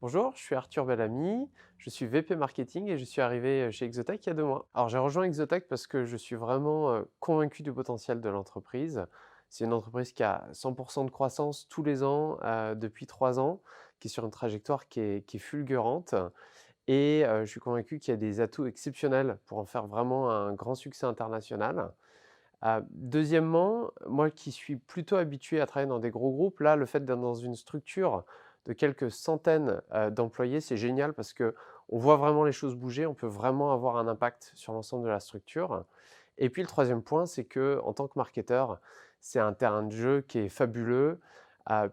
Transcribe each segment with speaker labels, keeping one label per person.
Speaker 1: Bonjour, je suis Arthur Bellamy, je suis VP Marketing et je suis arrivé chez Exotech il y a 2 mois. Alors j'ai rejoint Exotech parce que je suis vraiment convaincu du potentiel de l'entreprise. C'est une entreprise qui a 100% de croissance tous les ans depuis 3 ans, qui est sur une trajectoire qui est fulgurante et je suis convaincu qu'il y a des atouts exceptionnels pour en faire vraiment un grand succès international. Deuxièmement, moi qui suis plutôt habitué à travailler dans des gros groupes, là, le fait d'être dans une structure de quelques centaines, d'employés, c'est génial parce qu'on voit vraiment les choses bouger, on peut vraiment avoir un impact sur l'ensemble de la structure. Et puis le troisième point, c'est que en tant que marketeur, c'est un terrain de jeu qui est fabuleux,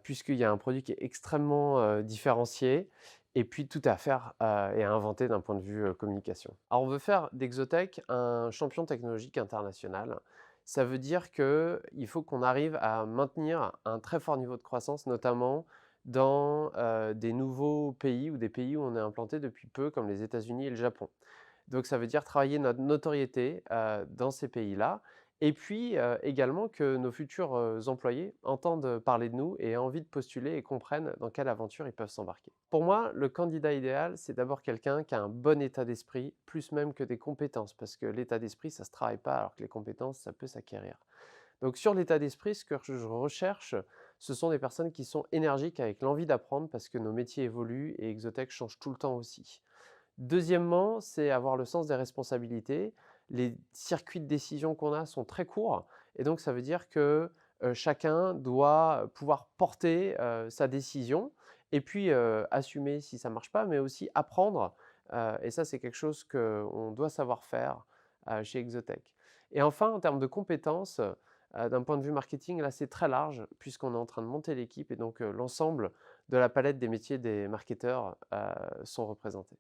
Speaker 1: puisqu'il y a un produit qui est extrêmement, différencié et puis tout à faire, et à inventer d'un point de vue, communication. Alors on veut faire d'Exotech un champion technologique international. Ça veut dire qu'il faut qu'on arrive à maintenir un très fort niveau de croissance, notamment dans des nouveaux pays ou des pays où on est implanté depuis peu, comme les États-Unis et le Japon. Donc ça veut dire travailler notre notoriété dans ces pays-là et puis également que nos futurs employés entendent parler de nous et aient envie de postuler et comprennent dans quelle aventure ils peuvent s'embarquer. Pour moi, le candidat idéal, c'est d'abord quelqu'un qui a un bon état d'esprit, plus même que des compétences, parce que l'état d'esprit, ça ne se travaille pas, alors que les compétences, ça peut s'acquérir. Donc sur l'état d'esprit, ce que je recherche, ce sont des personnes qui sont énergiques avec l'envie d'apprendre, parce que nos métiers évoluent et Exotech change tout le temps aussi. Deuxièmement, c'est avoir le sens des responsabilités. Les circuits de décision qu'on a sont très courts et donc ça veut dire que, chacun doit pouvoir porter, sa décision et puis, assumer si ça ne marche pas, mais aussi apprendre, et ça, c'est quelque chose qu'on doit savoir faire, chez Exotech. Et enfin, en termes de compétences, d'un point de vue marketing, là, c'est très large puisqu'on est en train de monter l'équipe et donc, l'ensemble de la palette des métiers des marketeurs, sont représentés.